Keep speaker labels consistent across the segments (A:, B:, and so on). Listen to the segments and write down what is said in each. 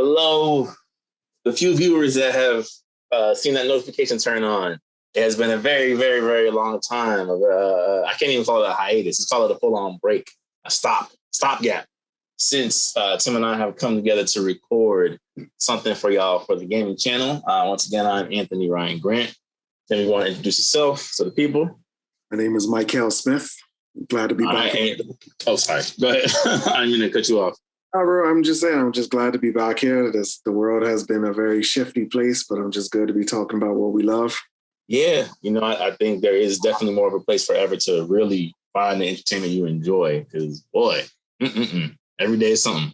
A: Hello, the few viewers that have seen that notification turn on. It has been a very, very, very long time. I can't even call it a hiatus. Let's call it a full-on break, a stopgap, since Tim and I have come together to record something for y'all for the gaming channel. Once again, I'm Anthony Ryan Grant. Tim, you want to introduce yourself to the people?
B: My name is Michael Smith. Glad to be back.
A: Sorry. Go ahead. I didn't mean to cut you off.
B: I'm just saying, I'm just glad to be back here. The world has been a very shifty place, but I'm just good to be talking about what we love.
A: Yeah, I think there is definitely more of a place forever to really find the entertainment you enjoy. Because boy, every day is something.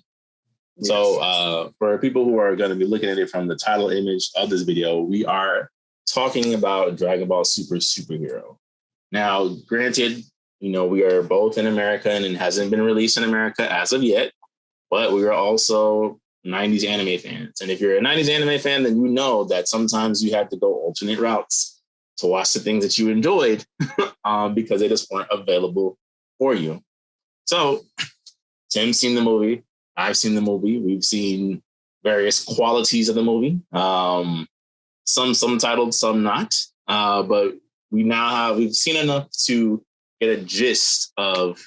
A: Yes. So for people who are going to be looking at it from the title image of this video, we are talking about Dragon Ball Super Superhero. Now, granted, we are both in America and it hasn't been released in America as of yet, but we are also 90s anime fans. And if you're a 90s anime fan, then you know that sometimes you have to go alternate routes to watch the things that you enjoyed because they just weren't available for you. So Tim's seen the movie. I've seen the movie. We've seen various qualities of the movie. Some titled, some not. But we've seen enough to get a gist of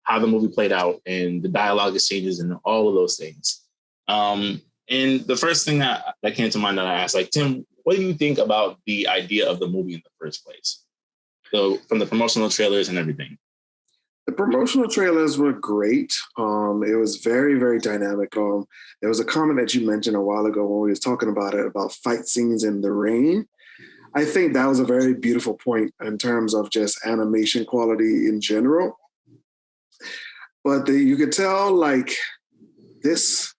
A: how the movie played out and the dialogue exchanges and all of those things. And the first thing that came to mind that I asked, Tim, what do you think about the idea of the movie in the first place? So from the promotional trailers and everything.
B: The promotional trailers were great. It was very, very dynamic. There was a comment that you mentioned a while ago when we was talking about it, about fight scenes in the rain. I think that was a very beautiful point in terms of just animation quality in general. But you could tell this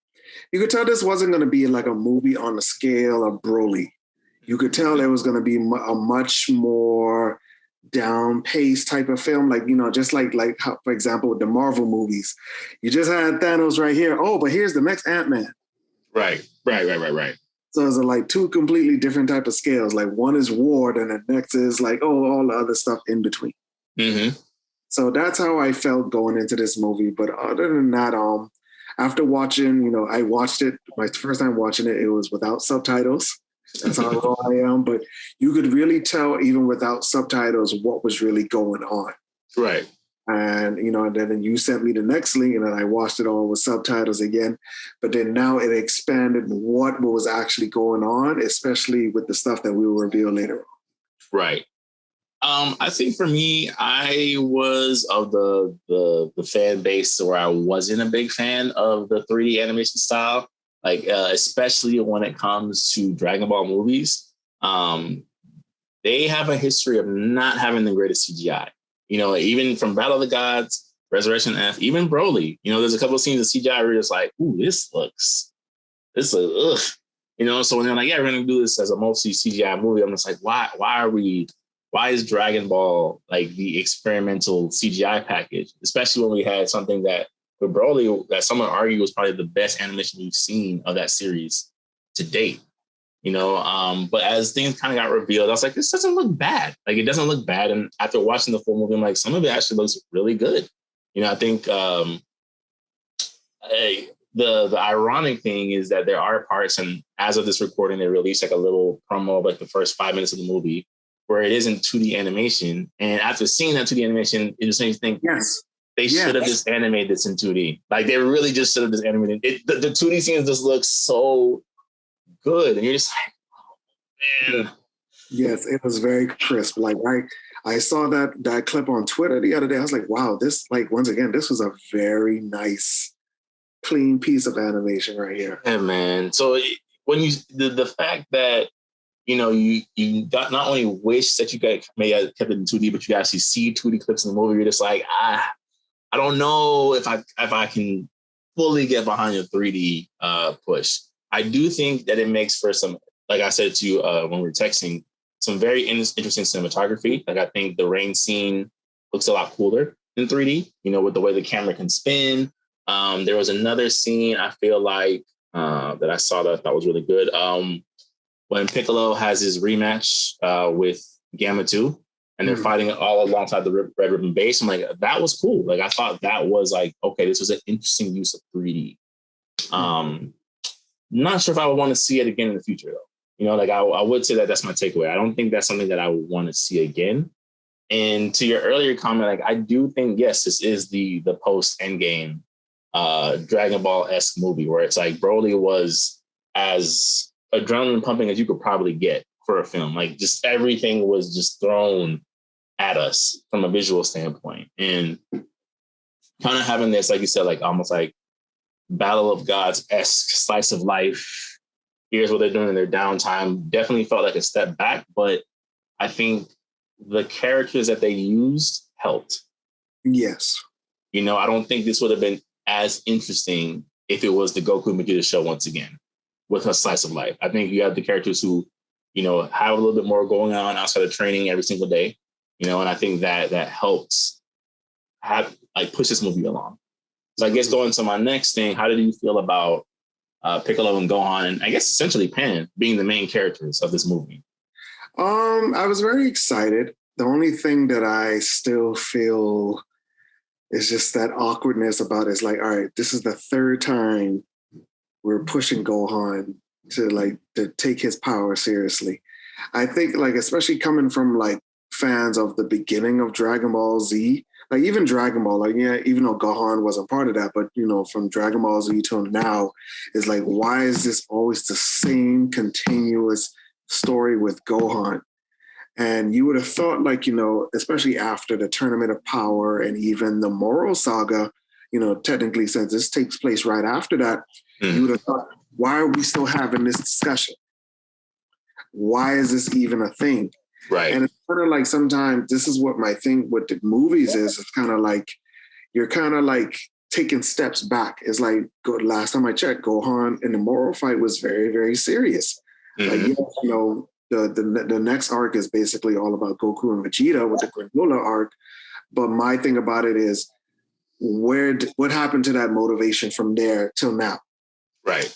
B: wasn't going to be like a movie on the scale of Broly. You could tell there was going to be a much more down-paced type of film, just like how, for example, with the Marvel movies. You just had Thanos right here. Oh, but here's the next Ant-Man.
A: Right.
B: So it's two completely different type of scales. One is war, and the next is all the other stuff in between.
A: Mm-hmm.
B: So that's how I felt going into this movie. But other than that, after watching, I watched it, my first time watching it, it was without subtitles. That's how raw I am. But you could really tell, even without subtitles, what was really going on.
A: Right.
B: And, and then you sent me the next link, and then I watched it all with subtitles again. But then now it expanded what was actually going on, especially with the stuff that we will reveal later on.
A: Right. I think for me, I was of the fan base where I wasn't a big fan of the 3D animation style, especially when it comes to Dragon Ball movies. They have a history of not having the greatest CGI. Even from Battle of the Gods, Resurrection F, even Broly. There's a couple of scenes of CGI where you're just like, ooh, this looks ugh. So when they're like, yeah, we're gonna do this as a mostly CGI movie, I'm just like, why is Dragon Ball the experimental CGI package, especially when we had something that with Broly that some would argue was probably the best animation we've seen of that series to date, but as things kind of got revealed, I was like, this doesn't look bad. It doesn't look bad. And after watching the full movie, I'm like, some of it actually looks really good. I think the ironic thing is that there are parts, and as of this recording, they released a little promo of the first 5 minutes of the movie where it isn't 2D animation. And after seeing that 2D animation, it just makes me think,
B: yes,
A: they should have just animated this in 2D. They really just should have just animated it. The 2D scenes just look so good. And you're just like, oh, man.
B: Yes, it was very crisp. I saw that clip on Twitter the other day. I was like, wow, this, once again, this was a very nice, clean piece of animation right here.
A: Yeah, man. So when the fact that, you not only wish that you guys may have kept it in 2D, but you actually see 2D clips in the movie, you're just like, I don't know if I can fully get behind your 3D push. I do think that it makes for some, like I said to you when we were texting, some very interesting cinematography. I think the rain scene looks a lot cooler in 3D, with the way the camera can spin. There was another scene I feel like that I saw that I thought was really good. When Piccolo has his rematch with Gamma 2, and they're fighting all alongside the Red Ribbon base. I'm like, that was cool. I thought that was okay, this was an interesting use of 3D. Not sure if I would want to see it again in the future, though. You know, like I would say that that's my takeaway. I don't think that's something that I would want to see again. And to your earlier comment, like I do think, yes, this is the post Endgame Dragon Ball-esque movie where it's like Broly was as adrenaline pumping as you could probably get for a film. Like just everything was just thrown at us from a visual standpoint. And kind of having this, like you said, like almost like Battle of Gods-esque slice of life. Here's what they're doing in their downtime. Definitely felt like a step back, but I think the characters that they used helped.
B: Yes.
A: You know, I don't think this would have been as interesting if it was the Goku Vegeta show once again with a slice of life. I think you have the characters who, you know, have a little bit more going on outside of training every single day, you know, and I think that helps have like push this movie along. So I guess going to my next thing, how did you feel about Piccolo and Gohan, and I guess essentially Pan being the main characters of this movie?
B: I was very excited. The only thing that I still feel is just that awkwardness about it. It's like, all right, this is the third time we're pushing Gohan to take his power seriously. I think like, especially coming from like fans of the beginning of Dragon Ball Z, like even Dragon Ball, like, yeah, even though Gohan wasn't part of that, but you know, from Dragon Ball Z till now, is like, why is this always the same continuous story with Gohan? And you would have thought, like, you know, especially after the Tournament of Power and even the Moro Saga, you know, technically, since this takes place right after that, you would have thought, why are we still having this discussion? Why is this even a thing?
A: Right.
B: And it's kind of like sometimes this is what my thing with the movies is. It's kind of like you're kind of like taking steps back. It's like last time I checked, Gohan in the Moro fight was very, very serious. Like, you know, the next arc is basically all about Goku and Vegeta with the Granola arc. But my thing about it is what happened to that motivation from there till now?
A: Right.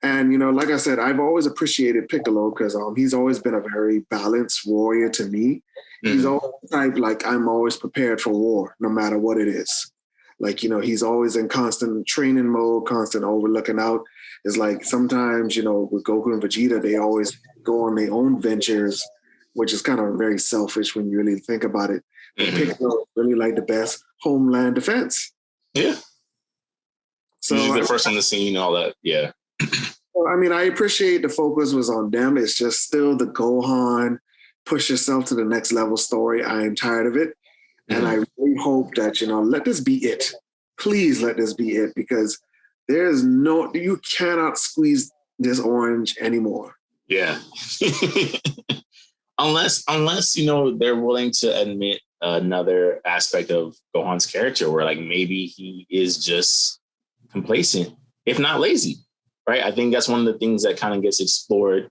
B: And, you know, like I said, I've always appreciated Piccolo because he's always been a very balanced warrior to me. He's always type like, I'm always prepared for war, no matter what it is. Like, you know, he's always in constant training mode, constant overlooking out. It's like sometimes, you know, with Goku and Vegeta, they always go on their own ventures, which is kind of very selfish when you really think about it. But Piccolo really like the best homeland defense.
A: Yeah.
B: So
A: he's the first on the scene, all that. Yeah.
B: Well, I mean, I appreciate the focus was on them. It's just still the Gohan, push yourself to the next level story. I am tired of it. And I really hope that, you know, let this be it. Please let this be it, because you cannot squeeze this orange anymore.
A: Yeah. unless, you know, they're willing to admit another aspect of Gohan's character where like maybe he is just complacent, if not lazy. Right. I think that's one of the things that kind of gets explored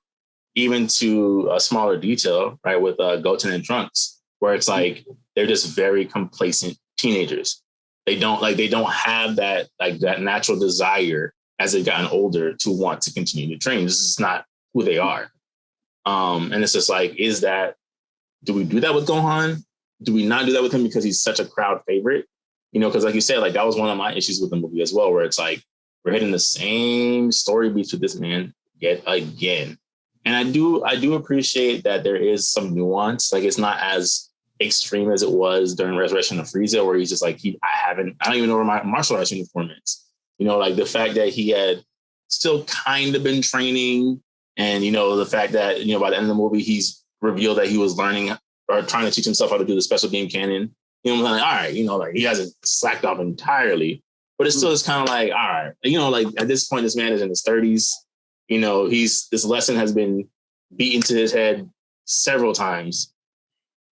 A: even to a smaller detail, right, with Goten and Trunks, where it's like they're just very complacent teenagers. They don't have that natural desire as they've gotten older to want to continue to train. This is not who they are. And it's just like, do we do that with Gohan? Do we not do that with him because he's such a crowd favorite? You know, because like you said, like that was one of my issues with the movie as well, where it's like, we're hitting the same story beats with this man yet again. And I do appreciate that there is some nuance. Like it's not as extreme as it was during Resurrection of Frieza, where he's just like, I don't even know where my martial arts uniform is. You know, like the fact that he had still kind of been training, and, you know, the fact that, you know, by the end of the movie, he's revealed that he was learning or trying to teach himself how to do the special beam cannon. You know, I'm like, all right, you know, like he hasn't slacked off entirely. But it's still just kind of like, all right, you know, like at this point, this man is in his 30s. You know, this lesson has been beaten to his head several times.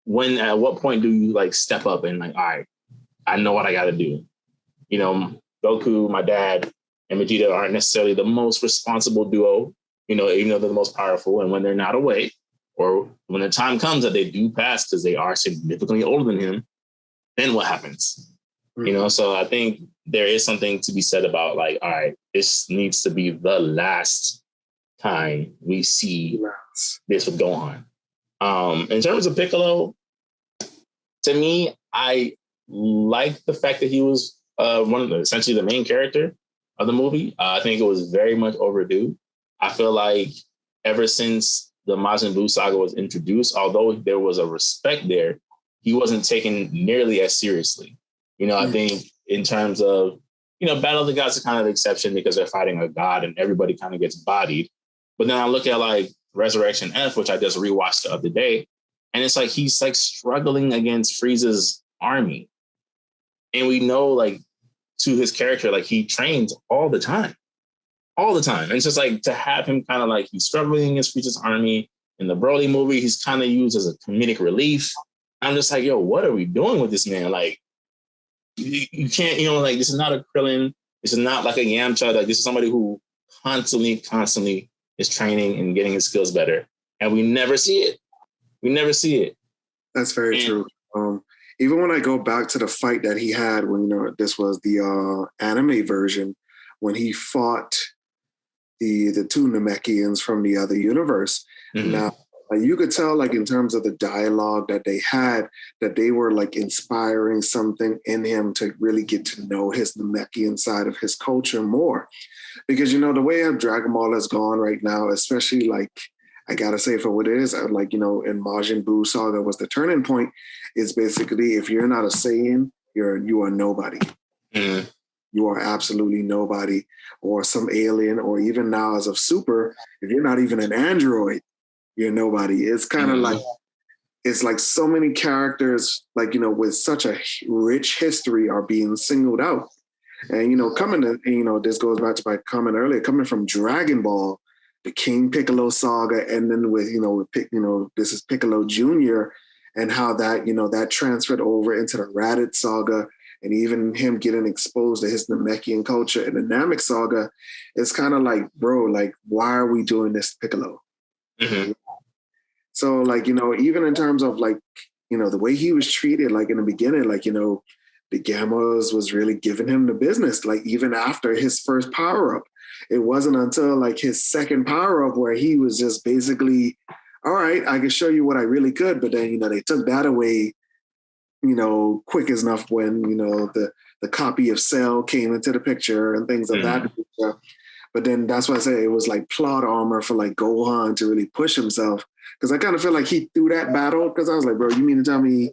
A: At what point do you like step up and like, all right, I know what I got to do? You know, Goku, my dad, and Vegeta aren't necessarily the most responsible duo, you know, even though they're the most powerful. And when they're not away, or when the time comes that they do pass because they are significantly older than him, then what happens? You know, so I think there is something to be said about like, all right, this needs to be the last time we see this with Gohan. In terms of Piccolo, to me, I like the fact that he was essentially the main character. of the movie. I think it was very much overdue. I feel like ever since the Majin Buu saga was introduced, although there was a respect there, he wasn't taken nearly as seriously. I think in terms of, Battle of the Gods is kind of the exception because they're fighting a god and everybody kind of gets bodied. But then I look at like Resurrection F, which I just rewatched the other day, and it's like he's like struggling against Frieza's army. And we know, like, to his character, like he trains all the time. And it's just like to have him kind of like he's struggling against Frieza's army. In the Broly movie, he's kind of used as a comedic relief. I'm just like, yo, what are we doing with this man? Like, you can't, like, this is not a Krillin. This is not like a Yamcha. Like, this is somebody who constantly is training and getting his skills better. And we never see it.
B: That's very true. Even when I go back to the fight that he had when, this was the anime version, when he fought the two Namekians from the other universe. Mm-hmm. Now, you could tell, like, in terms of the dialogue that they had, that they were like inspiring something in him to really get to know his Namekian side of his culture more. Because, the way Dragon Ball has gone right now, especially, like, I gotta say for what it is, like, in Majin Buu saga was the turning point. It's basically, if you're not a Saiyan, you are nobody. Mm. You are absolutely nobody, or some alien, or even now as of Super, if you're not even an android, you're nobody. It's kind of like, it's like so many characters, like, with such a rich history are being singled out. And, this goes back to my comment earlier, coming from Dragon Ball, the King Piccolo saga, and then with this is Piccolo Jr. and how that, that transferred over into the Raditz saga, and even him getting exposed to his Namekian culture in the Namek saga. It's kind of like, bro, like, why are we doing this to Piccolo? Mm-hmm. So, like, even in terms of, like, the way he was treated, like, in the beginning, like, the Gammas was really giving him the business, like, even after his first power-up. It wasn't until, like, his second power-up where he was just basically, all right, I can show you what I really could. But then, they took that away, quick enough when, the copy of Cell came into the picture and things of that nature. But then that's why I say it was like plot armor for, like, Gohan to really push himself. Because I kind of feel like he threw that battle, because I was like, bro, you mean to tell me,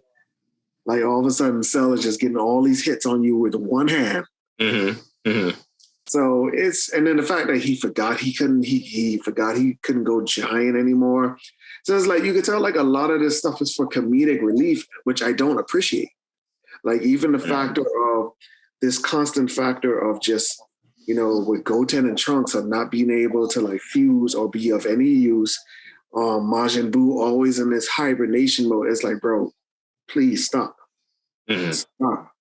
B: like, all of a sudden Cell is just getting all these hits on you with one hand? Mm-hmm. Mm-hmm. So and then the fact that he forgot he couldn't go giant anymore. So it's like, you could tell, like, a lot of this stuff is for comedic relief, which I don't appreciate. Like, even the factor of this constant factor of just, with Goten and Trunks of not being able to, like, fuse or be of any use. Majin Buu always in this hibernation mode. It's like, bro, please stop. Mm-hmm. Stop.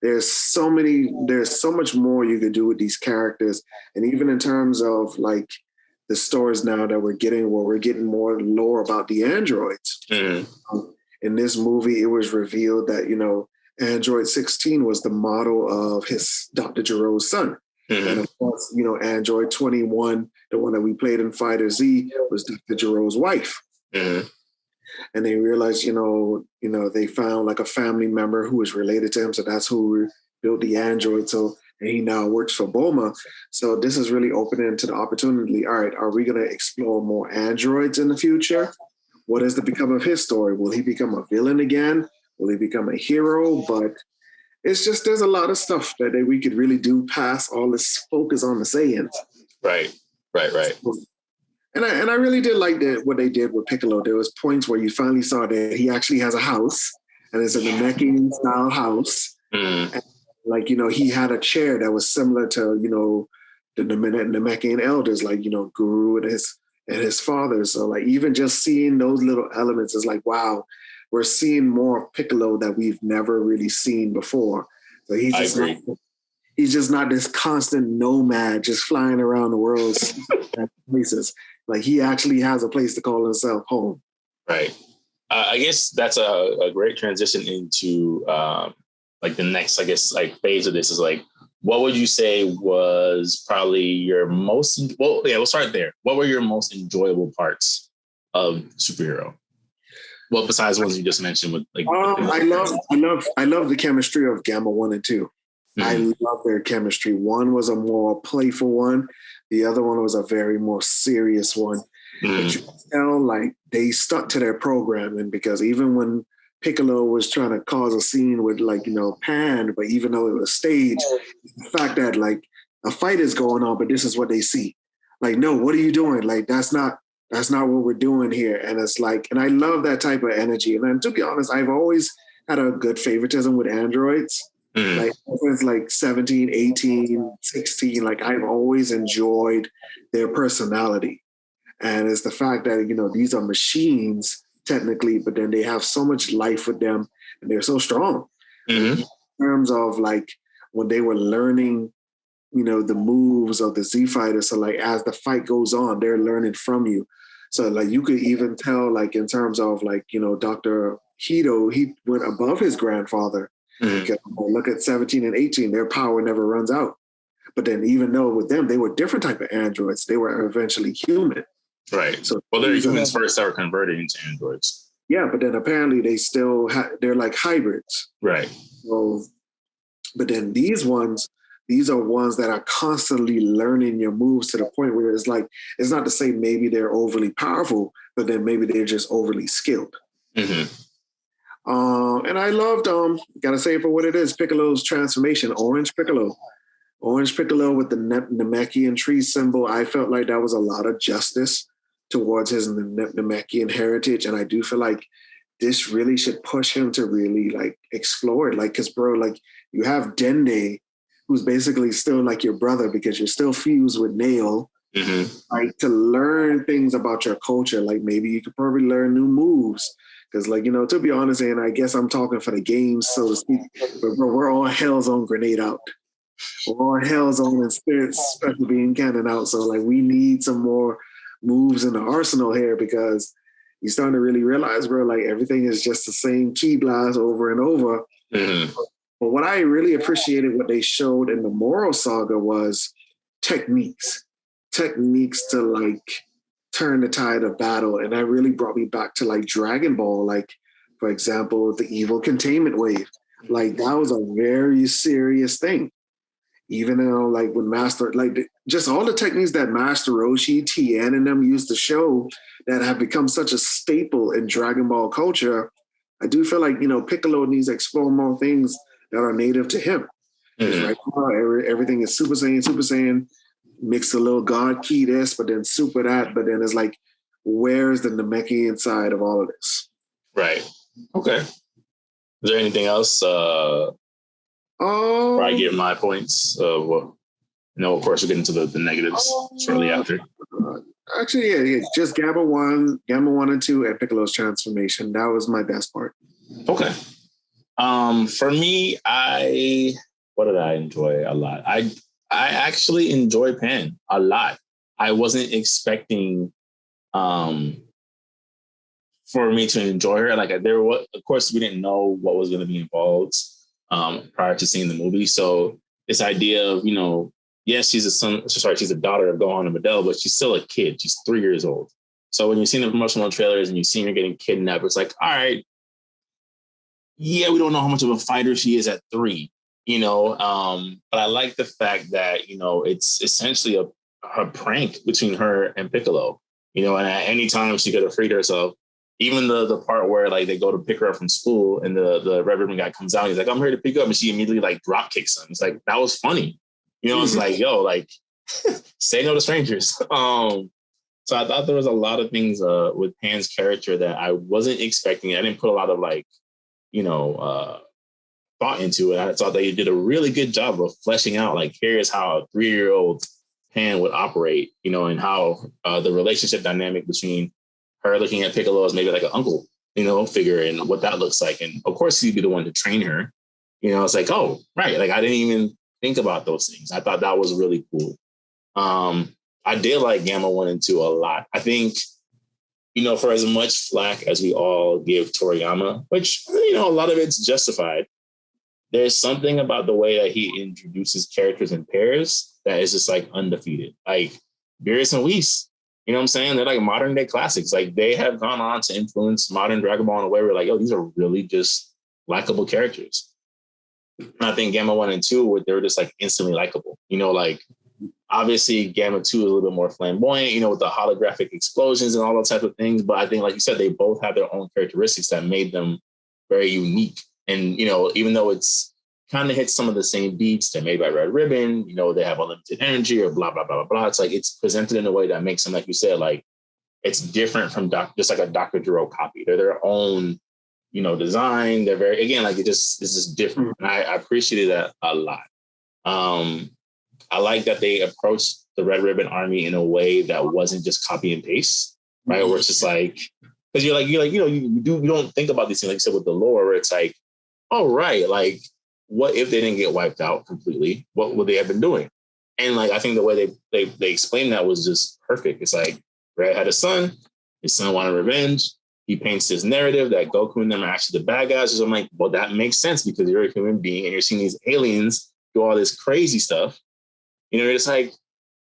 B: There's so much more you could do with these characters. And even in terms of, like, the stories now that we're getting, where we're getting more lore about the androids. Mm-hmm. In this movie, it was revealed that, Android 16 was the model of his Dr. Gero's son. Mm-hmm. And of course, Android 21, the one that we played in Fighter Z, was Dr. Gero's wife. Mm-hmm. And they realized, they found, like, a family member who was related to him. So that's who built the android. So, and he now works for Bulma. So this is really opening to the opportunity. All right, are we going to explore more androids in the future? What is to become of his story? Will he become a villain again? Will he become a hero? But it's just, there's a lot of stuff that we could really do past all this focus on the Saiyans.
A: Right.
B: And I really did like what they did with Piccolo. There was points where you finally saw that he actually has a house, and it's a Namekian style house. Mm. And, like, he had a chair that was similar to, the Namekian elders, like, Guru and his father. So, like, even just seeing those little elements is like, wow, we're seeing more of Piccolo that we've never really seen before. So he's just not this constant nomad just flying around the world places. Like, he actually has a place to call himself home.
A: Right. I guess that's a great transition into like the next, I guess, like phase of this is like, what would you say was probably your most, we'll start there. What were your most enjoyable parts of Superhero? Well, besides the ones you just mentioned with like.
B: I love the chemistry of Gamma 1 and 2. I love their chemistry. One was a more playful one. The other one was a very more serious one. But you tell like they stuck to their programming, because even when Piccolo was trying to cause a scene with Pan, but even though it was staged, the fact that like a fight is going on, but this is what they see. Like, no, what are you doing? Like, that's not what we're doing here. And it's like, and I love that type of energy. And then to be honest, I've always had a good favoritism with androids. Like since like 17, 18, 16, like I've always enjoyed their personality. And it's the fact that, these are machines technically, but then they have so much life with them and they're so strong. In terms of like when they were learning, the moves of the Z Fighter. So like as the fight goes on, they're learning from you. So like you could even tell like in terms of like, Dr. Hito, he went above his grandfather. Because look at 17 and 18, their power never runs out. But then even though with them, they were different type of androids, they were eventually human.
A: Right. So they're humans first that were converted into androids.
B: Yeah, but then apparently they still they're like hybrids.
A: Right.
B: So, but then these are ones that are constantly learning your moves to the point where it's like, it's not to say maybe they're overly powerful, but then maybe they're just overly skilled. And I loved, gotta say it for what it is, Piccolo's transformation, Orange Piccolo. Orange Piccolo with the Namekian tree symbol. I felt like that was a lot of justice towards his Namekian heritage. And I do feel like this really should push him to really like explore it. Like, cause bro, like you have Dende, who's basically still like your brother because you're still fused with Nail. Like to learn things about your culture. Like maybe you could probably learn new moves. Because, like, to be honest, and I guess I'm talking for the games, so to speak, but bro, we're all Hell's Own Grenade out. We're all Hell's Own and Spirit Special Beam Cannon out. So, like, we need some more moves in the arsenal here because you're starting to really realize, bro, like, everything is just the same Ki blast over and over. But what I really appreciated what they showed in the Moral Saga was techniques to, like, turn the tide of battle. And that really brought me back to like Dragon Ball, like for example, the evil containment wave. Like that was a very serious thing. Even though like when Master, like just all the techniques that Master Roshi, Tien and them used to show that have become such a staple in Dragon Ball culture, I do feel like, Piccolo needs to explore more things that are native to him. Right now, everything is Super Saiyan, mix a little God Ki this, but then super that, but then it's like, where's the Namekian side of all of this?
A: Right. Okay. Is there anything else? Where I get my points? Of course, we'll get into the negatives shortly after.
B: Actually, yeah, just Gamma 1 and 2, and Piccolo's transformation. That was my best part.
A: Okay. For me, what did I enjoy a lot? I actually enjoy Pan a lot. I wasn't expecting for me to enjoy her. Like of course, we didn't know what was going to be involved prior to seeing the movie. So this idea of, yes, she's a daughter of Gohan and Videl, but she's still a kid. She's 3 years old. So when you're seeing the promotional trailers and you see her getting kidnapped, it's like, all right, yeah, we don't know how much of a fighter she is at 3. But I like the fact that, it's essentially a prank between her and Piccolo, and at any time she could have freed herself. Even the part where like they go to pick her up from school and the Red Ribbon guy comes out, he's like, I'm here to pick you up. And she immediately like drop kicks him. It's like, that was funny. It's like, yo, like say no to strangers. So I thought there was a lot of things with Pan's character that I wasn't expecting. I didn't put a lot of like, thought into it. I thought they did a really good job of fleshing out like, here's how a 3-year-old Pan would operate, and how the relationship dynamic between her looking at Piccolo as maybe like an uncle, figure and what that looks like. And of course he'd be the one to train her. It's like, oh, right. Like I didn't even think about those things. I thought that was really cool. I did like Gamma 1 and 2 a lot. I think, for as much flack as we all give Toriyama, which, a lot of it's justified, there's something about the way that he introduces characters in pairs that is just like undefeated. Like Beerus and Whis, you know what I'm saying? They're like modern day classics. Like they have gone on to influence modern Dragon Ball in a way where like, oh, these are really just likable characters. And I think Gamma 1 and 2, they were just like instantly likable. You know, like obviously Gamma 2 is a little bit more flamboyant, you know, with the holographic explosions and all those types of things. But I think, like you said, they both have their own characteristics that made them very unique. And, you know, even though it's kind of hits some of the same beats, they're made by Red Ribbon, you know, they have unlimited energy or blah, blah, blah, blah, blah. It's like it's presented in a way that makes them, like you said, like it's different from just like a Dr. Gero copy. They're their own, you know, design. They're very, again, like it's just different. And I appreciated that a lot. I like that they approached the Red Ribbon Army in a way that wasn't just copy and paste, right? Where it's just like, because you're like, you know, you don't think about these things, like you said, with the lore, where it's like, oh, right, like, what if they didn't get wiped out completely? What would they have been doing? And like, I think the way they explained that was just perfect. It's like, Red had a son, his son wanted revenge. He paints this narrative that Goku and them are actually the bad guys. So I'm like, well, that makes sense because you're a human being and you're seeing these aliens do all this crazy stuff. You know, it's like,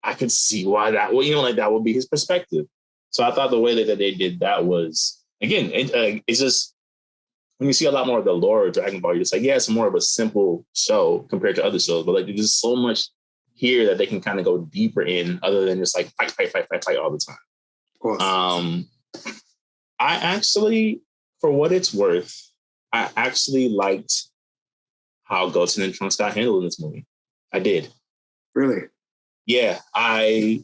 A: I could see why that, well, you know, like that would be his perspective. So I thought the way that they did that was, again, it's just, when you see a lot more of the lore of Dragon Ball, you're just like, yeah, it's more of a simple show compared to other shows, but like there's just so much here that they can kind of go deeper in other than just like fight all the time.
B: Of course.
A: I actually, for what it's worth, I actually liked how Goten and Trunks got handled in this movie. I did.
B: Really?
A: Yeah, I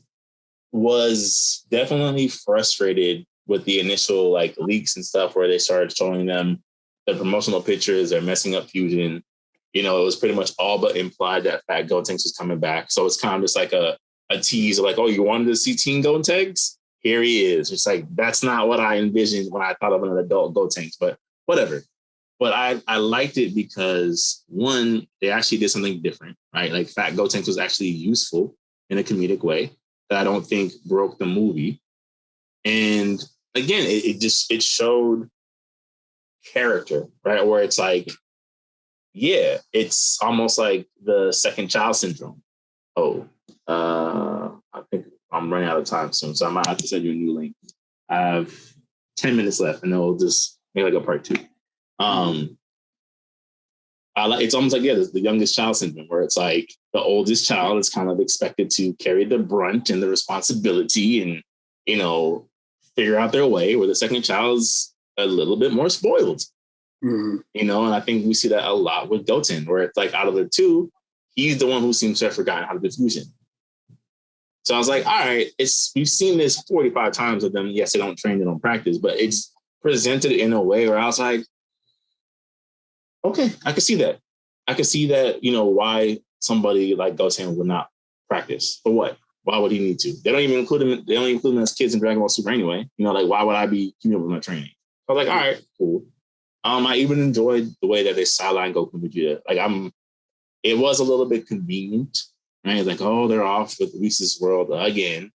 A: was definitely frustrated with the initial like leaks and stuff where they started showing them the promotional pictures. They're messing up Fusion. You know, it was pretty much all but implied that Fat Gotenks was coming back. So it's kind of just like a tease of like, oh, you wanted to see Teen Gotenks? Here he is. It's like, that's not what I envisioned when I thought of an adult Gotenks, but whatever. But I liked it because, one, they actually did something different, right? Like Fat Gotenks was actually useful in a comedic way that I don't think broke the movie. And again, it showed character, right? Where it's like, yeah, it's almost like the second child syndrome. Oh, I think I'm running out of time soon, so I might have to send you a new link. I have 10 minutes left, and then we'll just make like a part 2. It's almost like, yeah, the youngest child syndrome, where it's like the oldest child is kind of expected to carry the brunt and the responsibility and, you know, figure out their way, where the second child is a little bit more spoiled. You know, and I think we see that a lot with Goten, where it's like out of the two, he's the one who seems to have forgotten how to do fusion. So I was like, all right, we've seen this 45 times with them. Yes, they don't train, they don't practice, but it's presented in a way where I was like, okay, I could see that. I could see that, you know, why somebody like Goten would not practice. For what? Why would he need to? They don't even include him. They only include him as kids in Dragon Ball Super anyway. You know, like, why would I be keeping up with my training? I was like, all right, cool. I even enjoyed the way that they sidelined Goku and Vegeta. Like, it was a little bit convenient, right? It's like, oh, they're off with Whis' world again.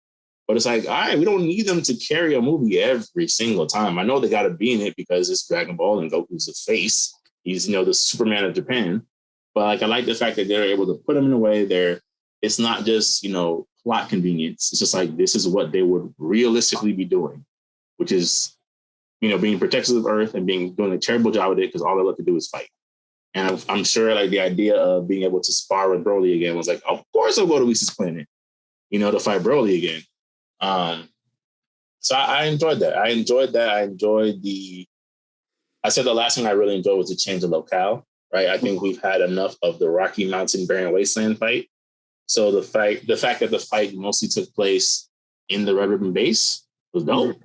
A: But it's like, all right, we don't need them to carry a movie every single time. I know they got to be in it because it's Dragon Ball and Goku's the face. He's, you know, the Superman of Japan. But like, I like the fact that they're able to put him in a way there. It's not just, you know, plot convenience. It's just like, this is what they would realistically be doing, which is, you know, being protectors of Earth and doing a terrible job with it because all they love to do is fight. And I'm sure like the idea of being able to spar with Broly again was like, of course I'll go to Whis' planet, you know, to fight Broly again. So I enjoyed that. I enjoyed I said the last thing I really enjoyed was the change of locale, right? I think we've had enough of the Rocky Mountain Barren Wasteland fight. So the fact that the fight mostly took place in the Red Ribbon base was dope.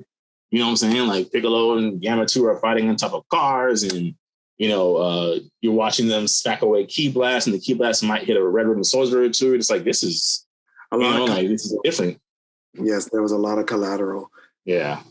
A: You know what I'm saying? Like Piccolo and Gamma 2 are fighting on top of cars and, you know, you're watching them smack away Ki Blast and the Ki Blast might hit a Red Ribbon Soldier or two. It's like, this is, this is different.
B: Yes, there was a lot of collateral.
A: Yeah.